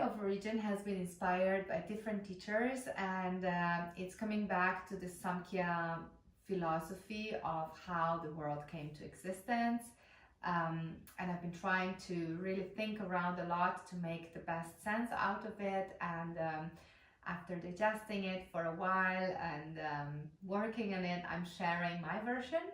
of origin has been inspired by different teachers, and it's coming back to the Samkhya philosophy of how the world came to existence. And I've been trying to really think around a lot to make the best sense out of it. And after digesting it for a while and working on it, I'm sharing my version.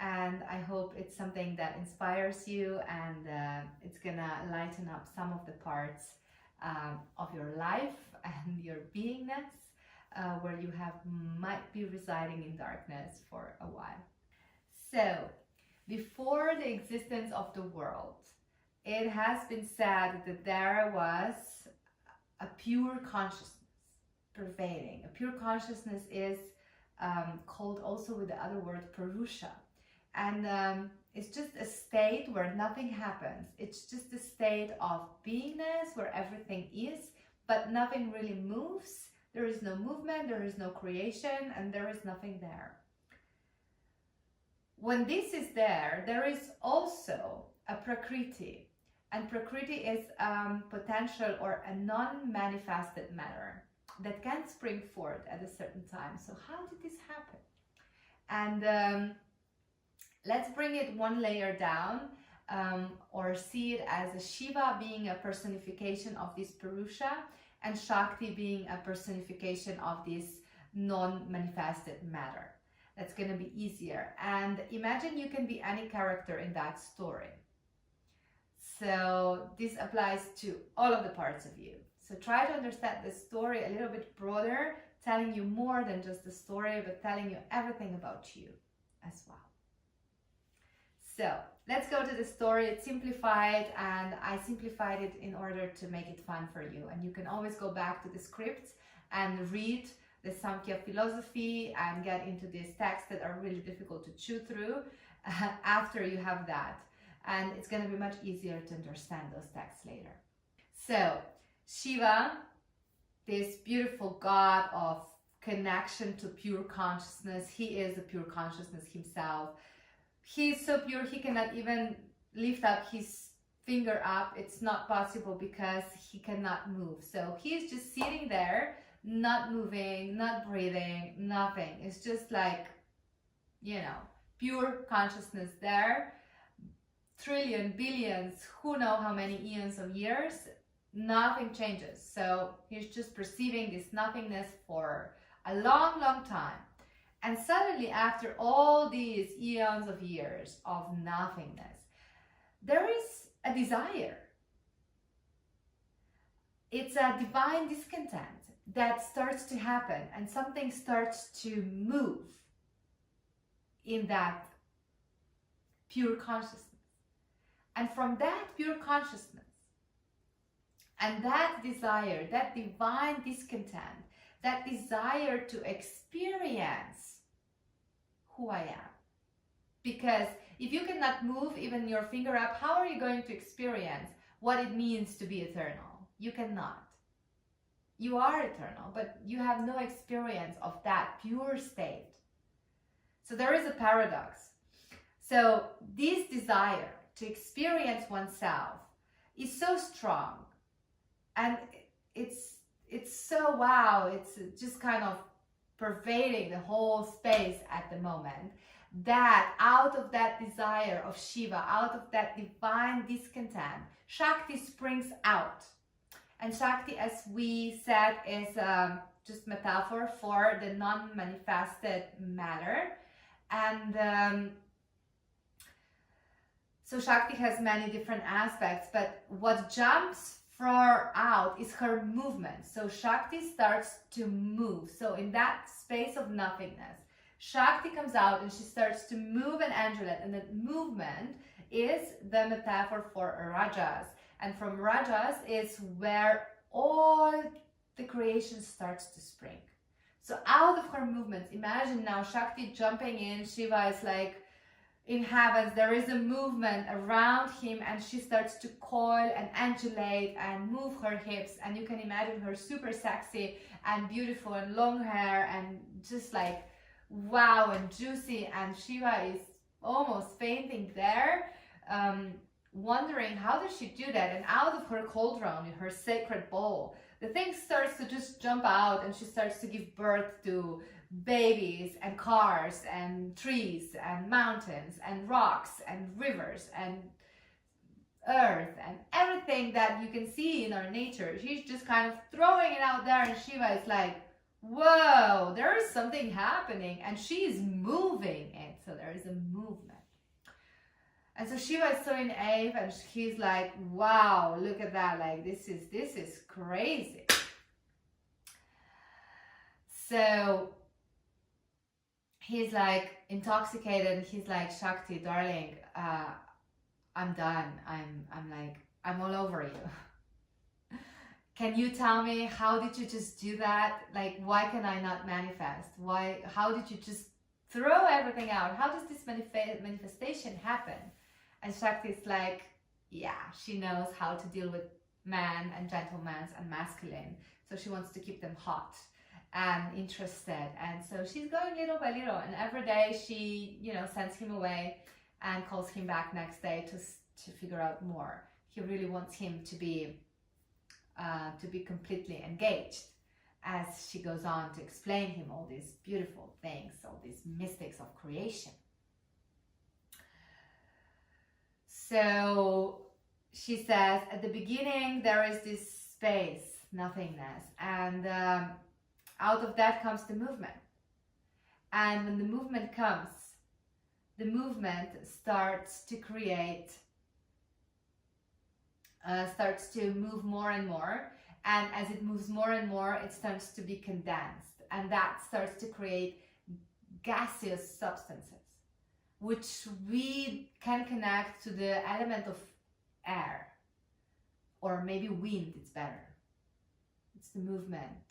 And I hope it's something that inspires you, and it's gonna lighten up some of the parts of your life and your beingness where you might be residing in darkness for a while. So, before the existence of the world, it has been said that there was a pure consciousness pervading. A pure consciousness is called also with the other word Purusha. And it's just a state where nothing happens. It's just a state of beingness where everything is, but nothing really moves. There is no movement, there is no creation, and there is nothing there. When this is there, there is also a Prakriti. And Prakriti is potential or a non-manifested matter that can spring forth at a certain time. So how did this happen? And let's bring it one layer down, or see it as a Shiva being a personification of this Purusha, and Shakti being a personification of this non-manifested matter. That's going to be easier. And imagine you can be any character in that story. So this applies to all of the parts of you. So try to understand the story a little bit broader, telling you more than just the story, but telling you everything about you as well. So let's go to the story. It's simplified, and I simplified it in order to make it fun for you. And you can always go back to the scripts and read the Samkhya philosophy and get into these texts that are really difficult to chew through after you have that. And it's going to be much easier to understand those texts later. So Shiva, this beautiful god of connection to pure consciousness, he is a pure consciousness himself. He is so pure, he cannot even lift up his finger up. It's not possible because he cannot move. So he is just sitting there, not moving, not breathing, nothing. It's just like, you know, pure consciousness there. Trillion, billions, who know how many eons of years, nothing changes. So he's just perceiving this nothingness for a long, long time. And suddenly, after all these eons of years of nothingness, there is a desire. It's a divine discontent that starts to happen, and something starts to move in that pure consciousness. And from that pure consciousness and that desire, that divine discontent, that desire to experience who I am. Because if you cannot move even your finger up, how are you going to experience what it means to be eternal? You cannot. You are eternal, but you have no experience of that pure state. So there is a paradox. So this desire to experience oneself is so strong, and it's so wow, it's just kind of pervading the whole space at the moment, that out of that desire of Shiva, out of that divine discontent, Shakti springs out. And Shakti, as we said, is just metaphor for the non-manifested matter. And so Shakti has many different aspects, but what jumps out is her movement. So Shakti starts to move. So in that space of nothingness, Shakti comes out and she starts to move and undulate, and that movement is the metaphor for Rajas. And from Rajas is where all the creation starts to spring. So out of her movements, imagine now Shakti jumping in, Shiva is like in heavens, there is a movement around him, and she starts to coil and undulate and move her hips, and you can imagine her super sexy and beautiful and long hair and just like wow and juicy, and Shiva is almost fainting there. wondering how does she do that, and out of her cauldron, in her sacred bowl, the thing starts to just jump out, and she starts to give birth to babies and cars and trees and mountains and rocks and rivers and earth and everything that you can see in our nature. She's just kind of throwing it out there, and Shiva is like, whoa, there is something happening, and she's moving it. So there is a movement. And so Shiva is so in awe, and he's like, wow, look at that, like this is crazy. So he's like intoxicated. He's like, Shakti, darling, I'm done. I'm all over you. Can you tell me, how did you just do that? Like, why can I not manifest? How did you just throw everything out? How does this manifestation happen? And Shakti is like, yeah, she knows how to deal with man and gentlemen and masculine. So she wants to keep them hot and interested. And so she's going little by little. And every day she, sends him away and calls him back next day to figure out more. He really wants him to be completely engaged, as she goes on to explain him all these beautiful things, all these mystics of creation. So she says, at the beginning there is this space, nothingness, and out of that comes the movement. And when the movement comes, the movement starts to create, starts to move more and more. And as it moves more and more, it starts to be condensed. And that starts to create gaseous substances, which we can connect to the element of air, or maybe wind, it's better. It's the movement.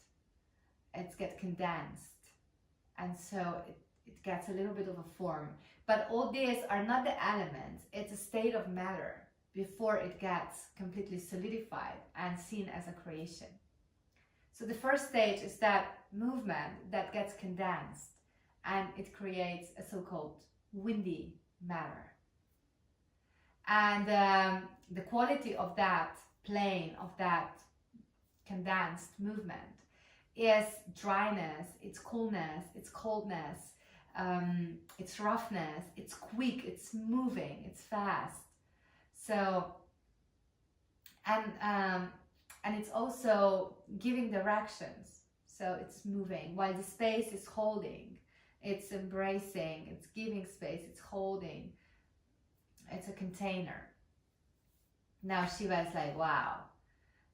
It gets condensed. And so it gets a little bit of a form. But all these are not the elements, it's a state of matter before it gets completely solidified and seen as a creation. So the first stage is that movement that gets condensed, and it creates a so-called windy matter. And the quality of that plane, of that condensed movement, is dryness, it's coolness, it's coldness, it's roughness, it's quick, it's moving, it's fast. So, and it's also giving directions. So it's moving while the space is holding. It's embracing, it's giving space, it's holding. It's a container. Now Shiva is like, wow.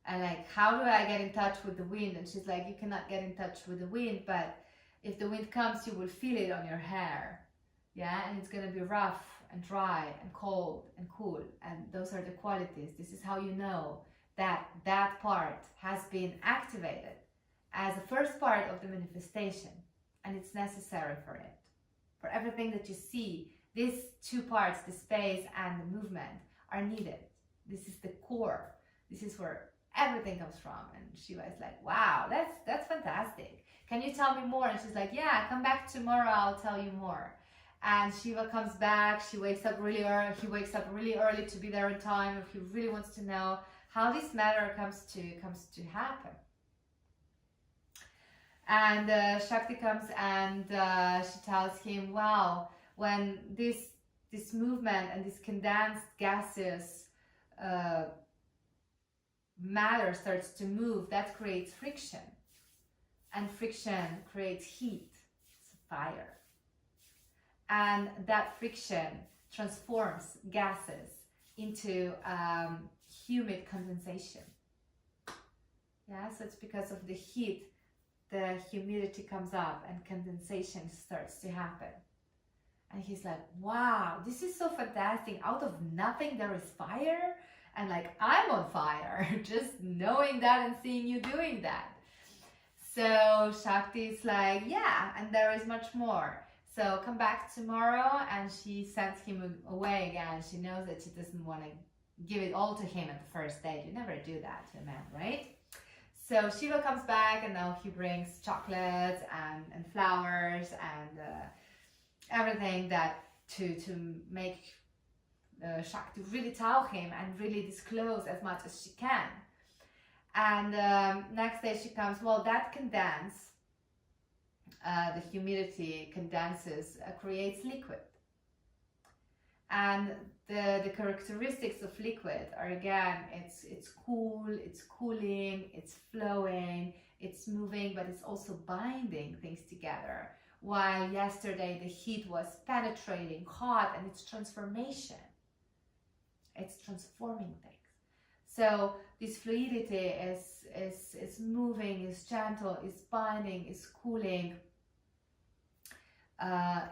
And like, how do I get in touch with the wind? And she's like, you cannot get in touch with the wind, but if the wind comes, you will feel it on your hair. Yeah, and it's gonna be rough and dry and cold and cool. And those are the qualities. This is how you know that that part has been activated as the first part of the manifestation. And it's necessary for it. For everything that you see, these two parts, the space and the movement, are needed. This is the core. This is where everything comes from. And Shiva is like, wow, that's fantastic. Can you tell me more? And she's like, yeah, come back tomorrow, I'll tell you more. And Shiva comes back, she wakes up really early, he wakes up really early to be there in time, if he really wants to know how this matter comes to happen. And Shakti comes and she tells him, wow, when this movement and this condensed gaseous matter starts to move, that creates friction. And friction creates heat, it's fire. And that friction transforms gases into humid condensation. Yeah, so it's because of the heat, the humidity comes up and condensation starts to happen. And he's like, wow, this is so fantastic. Out of nothing there is fire. And like, I'm on fire, just knowing that and seeing you doing that. So Shakti is like, yeah, and there is much more. So come back tomorrow. And she sends him away again. She knows that she doesn't want to give it all to him at the first date. You never do that to a man, right? So Shiva comes back, and now he brings chocolates and flowers and everything that to make Shakti really tell him and really disclose as much as she can. And next day she comes, well, that condense, the humidity condenses, creates liquid. And the characteristics of liquid are, again, it's cool, it's cooling, it's flowing, it's moving, but it's also binding things together. While yesterday the heat was penetrating, hot, and it's transformation. It's transforming things. So this fluidity is moving, is gentle, is binding, is cooling,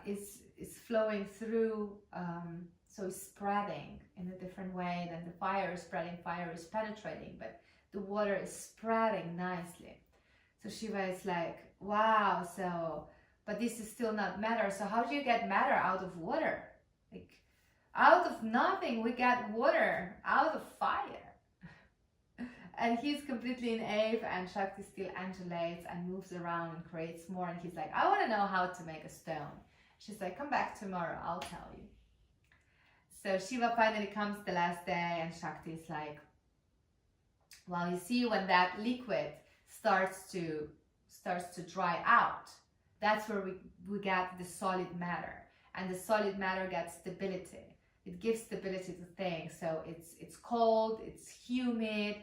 is flowing through, so it's spreading in a different way than the fire is spreading. Fire is penetrating, but the water is spreading nicely. So Shiva is like, wow, so, but this is still not matter. So how do you get matter out of water? Like, out of nothing we get water, out of fire. And he's completely in awe, and Shakti still undulates and moves around and creates more. And he's like, I want to know how to make a stone. She's like, come back tomorrow, I'll tell you. So Shiva finally comes the last day, and Shakti is like, well, you see, when that liquid starts to dry out, that's where we get the solid matter. And the solid matter gets stability. It gives stability to things. So it's cold, it's humid,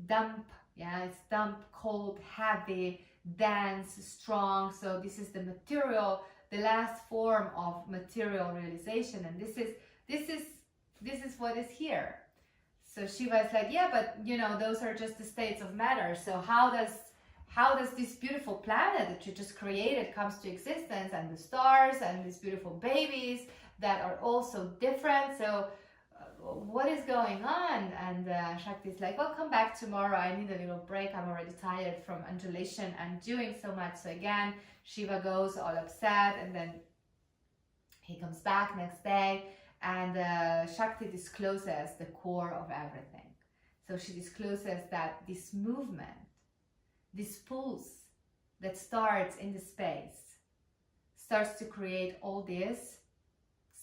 damp, yeah, it's damp, cold, heavy, dense, strong. So this is the material, the last form of material realization, and this is what is here. So Shiva is like, yeah, but you know, those are just the states of matter. So how does this beautiful planet that you just created comes to existence, and the stars and these beautiful babies that are also different? So what is going on? And Shakti is like, well, come back tomorrow, I need a little break, I'm already tired from undulation and doing so much. So again, Shiva goes all upset, and then he comes back next day, and Shakti discloses the core of everything. So she discloses that this movement, this pulse that starts in the space, starts to create all these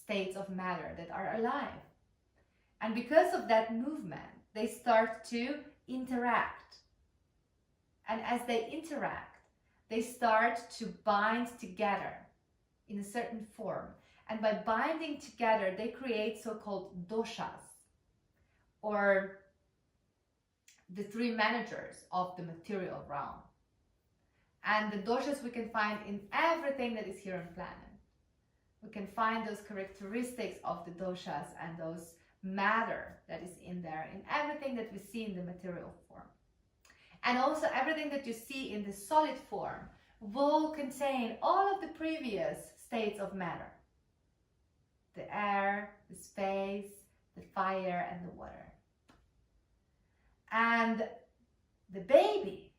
states of matter that are alive. And because of that movement, they start to interact. And as they interact, they start to bind together in a certain form. And by binding together, they create so-called doshas, or the three managers of the material realm. And the doshas we can find in everything that is here on planet. We can find those characteristics of the doshas and those matter that is in there, in everything that we see in the material form. And also everything that you see in the solid form will contain all of the previous states of matter. The air, the space, the fire, and the water. And the baby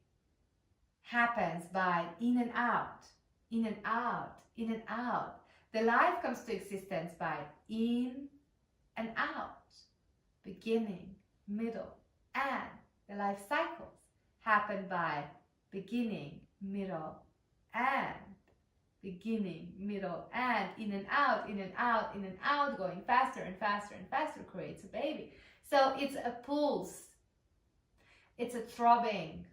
happens by in and out, in and out, in and out. The life comes to existence by in and out, beginning, middle, and the life cycles happen by beginning, middle, and beginning, middle, and in and out, in and out, in and out, going faster and faster and faster creates a baby. So it's a pulse, it's a throbbing,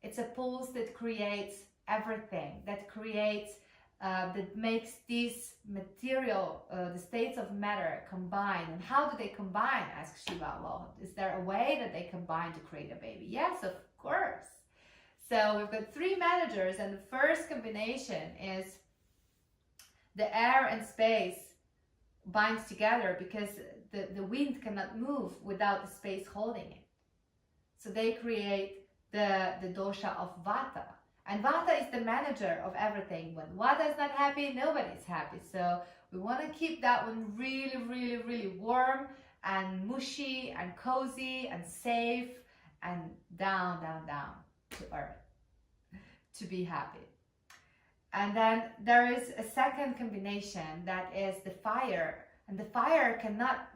it's a pulse that creates everything, that creates that makes these material, the states of matter combine. And how do they combine, asks Shiva. Well, is there a way that they combine to create a baby? Yes, of course. So we've got three managers, and the first combination is the air and space binds together because the wind cannot move without the space holding it. So they create the dosha of Vata. And Vata is the manager of everything. When Vata is not happy, nobody's happy. So we want to keep that one really, really, really warm and mushy and cozy and safe and down, down, down to earth to be happy. And then there is a second combination that is the fire. And the fire cannot,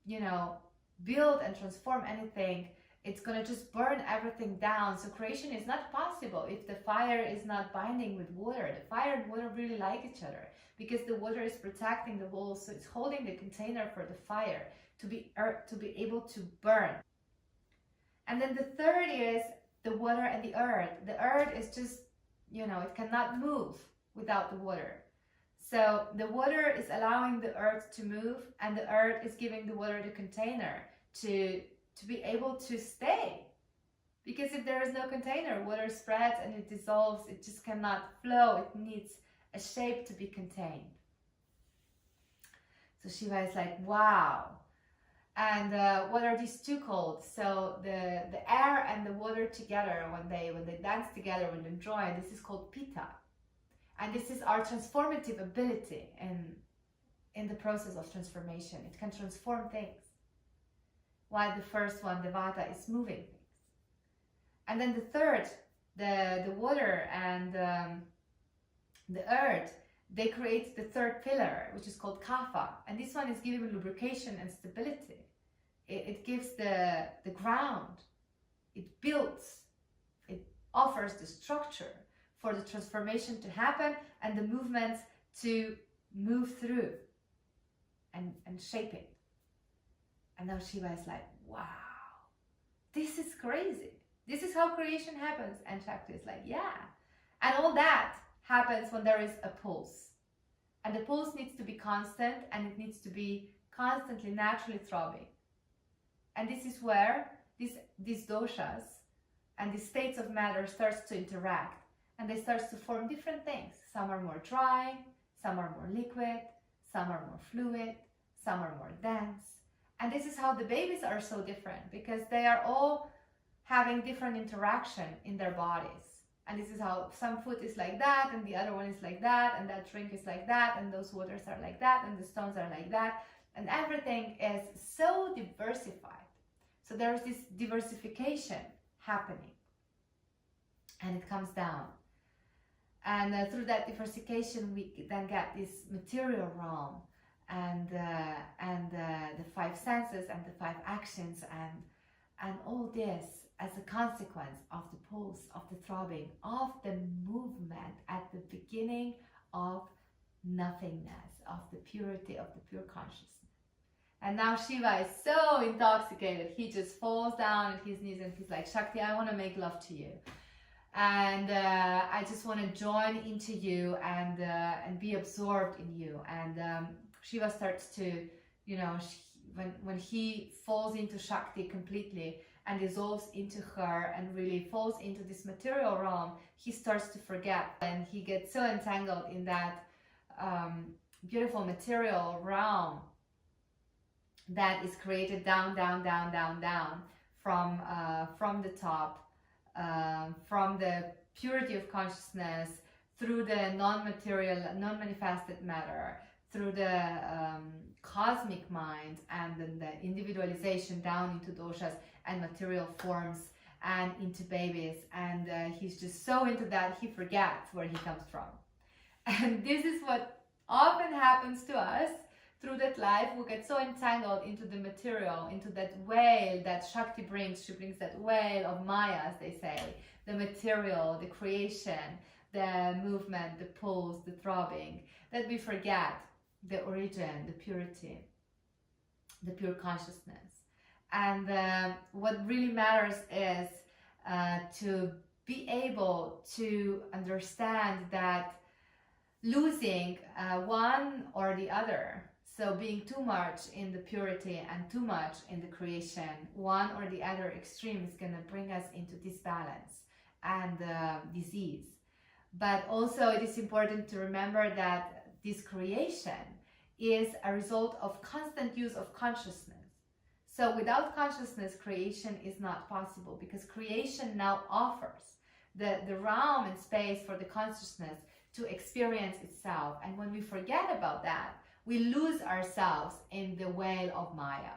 you know, build and transform anything it's going to just burn everything down. So creation is not possible if the fire is not binding with water. The fire and water really like each other because the water is protecting the walls, so it's holding the container for the fire to be able to burn. And then the third is the water and the earth. The earth is just, it cannot move without the water. So the water is allowing the earth to move, and the earth is giving the water the container to be able to stay. Because if there is no container, water spreads and it dissolves. It just cannot flow. It needs a shape to be contained. So Shiva is like, wow. And what are these two called? So the air and the water together, when they dance together, when they join, this is called Pitta. And this is our transformative ability in the process of transformation. It can transform things. While the first one, the Vata, is moving things. And then the third, the water and the earth, they create the third pillar, which is called Kapha. And this one is giving lubrication and stability. It gives the ground. It builds. It offers the structure for the transformation to happen and the movements to move through and shape it. And now Shiva is like, wow, this is crazy. This is how creation happens. And Shakti is like, yeah. And all that happens when there is a pulse. And the pulse needs to be constant, and it needs to be constantly, naturally throbbing. And this is where these doshas and these states of matter starts to interact. And they start to form different things. Some are more dry, some are more liquid, some are more fluid, some are more dense. And this is how the babies are so different, because they are all having different interaction in their bodies. And this is how some food is like that, and the other one is like that, and that drink is like that, and those waters are like that, and the stones are like that. And everything is so diversified. So there's this diversification happening. And it comes down. And through that diversification, we then get this material realm, and the five senses and the five actions, and all this as a consequence of the pulse, of the throbbing, of the movement at the beginning of nothingness, of the purity, of the pure consciousness. And now Shiva is so intoxicated, he just falls down at his knees and he's like, Shakti, I want to make love to you. And I just want to join into you and be absorbed in you. And Shiva starts to, when he falls into Shakti completely and dissolves into her and really falls into this material realm, he starts to forget, and he gets so entangled in that beautiful material realm that is created down, down, down, down, down from the top. From the purity of consciousness, through the non-material, non-manifested matter, through the cosmic mind, and then the individualization down into doshas and material forms and into babies. And he's just so into that, he forgets where he comes from. And this is what often happens to us through that life. We get so entangled into the material, into that whale that Shakti brings. She brings that whale of Maya, as they say, the material, the creation, the movement, the pulse, the throbbing, that we forget the origin, the purity, the pure consciousness. And what really matters is to be able to understand that losing one or the other, so being too much in the purity and too much in the creation, one or the other extreme is going to bring us into disbalance and disease. But also it is important to remember that this creation is a result of constant use of consciousness. So without consciousness, creation is not possible, because creation now offers the realm and space for the consciousness to experience itself. And when we forget about that, we lose ourselves in the whale of Maya,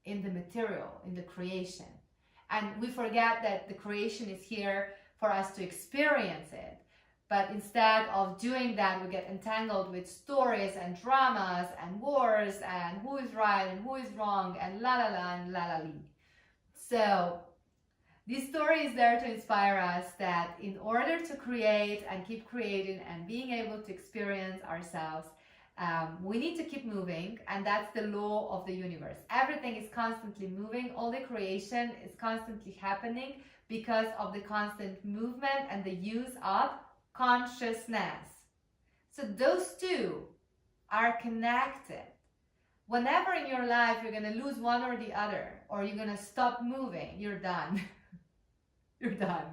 in the material, in the creation. And we forget that the creation is here for us to experience it. But instead of doing that, we get entangled with stories and dramas and wars and who is right and who is wrong and la la la and la la li. So this story is there to inspire us that in order to create and keep creating and being able to experience ourselves, we need to keep moving, and that's the law of the universe. Everything is constantly moving. All the creation is constantly happening because of the constant movement and the use of consciousness. So those two are connected. Whenever in your life you're going to lose one or the other, or you're going to stop moving, you're done. You're done.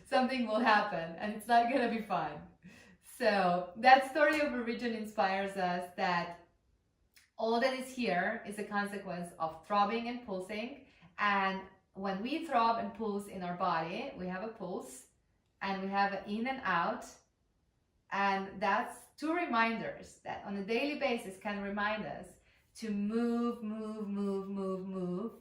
Something will happen and it's not going to be fun. So that story of origin inspires us that all that is here is a consequence of throbbing and pulsing. And when we throb and pulse in our body, we have a pulse and we have an in and out. And that's two reminders that on a daily basis can remind us to move, move, move, move, move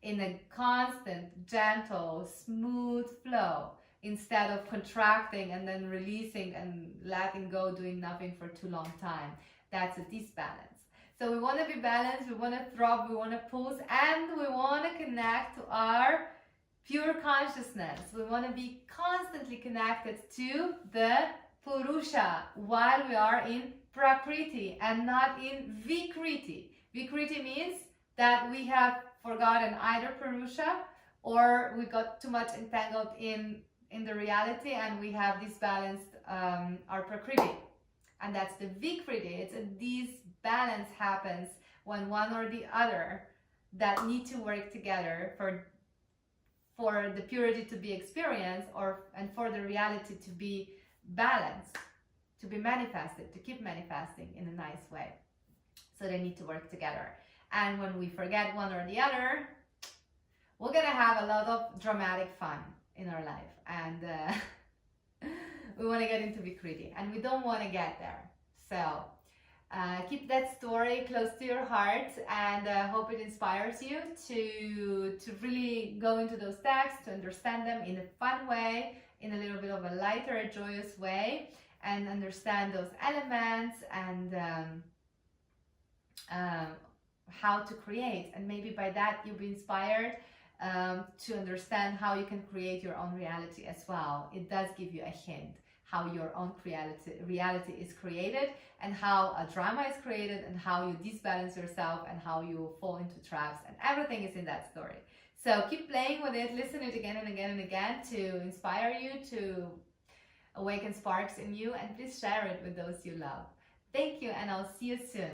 in a constant, gentle, smooth flow, instead of contracting and then releasing and letting go, doing nothing for too long time. That's a disbalance. So we want to be balanced, we want to throb, we want to pulse, and we want to connect to our pure consciousness. We want to be constantly connected to the Purusha while we are in Prakriti and not in Vikriti. Vikriti means that we have forgotten either Purusha or we got too much entangled in the reality and we have disbalanced our Prakriti. And that's the Vikriti. It's a disbalance happens when one or the other that need to work together for the purity to be experienced and for the reality to be balanced, to be manifested, to keep manifesting in a nice way. So they need to work together. And when we forget one or the other, we're gonna have a lot of dramatic fun in our life, and we want to get into Vikriti, and we don't want to get there. So keep that story close to your heart, and hope it inspires you to really go into those texts, to understand them in a fun way, in a little bit of a lighter, joyous way, and understand those elements and how to create. And maybe by that you'll be inspired to understand how you can create your own reality as well. It does give you a hint how your own reality is created, and how a drama is created, and how you disbalance yourself, and how you fall into traps, and everything is in that story. So keep playing with it, listen it again and again and again to inspire you, to awaken sparks in you, and please share it with those you love. Thank you, and I'll see you soon.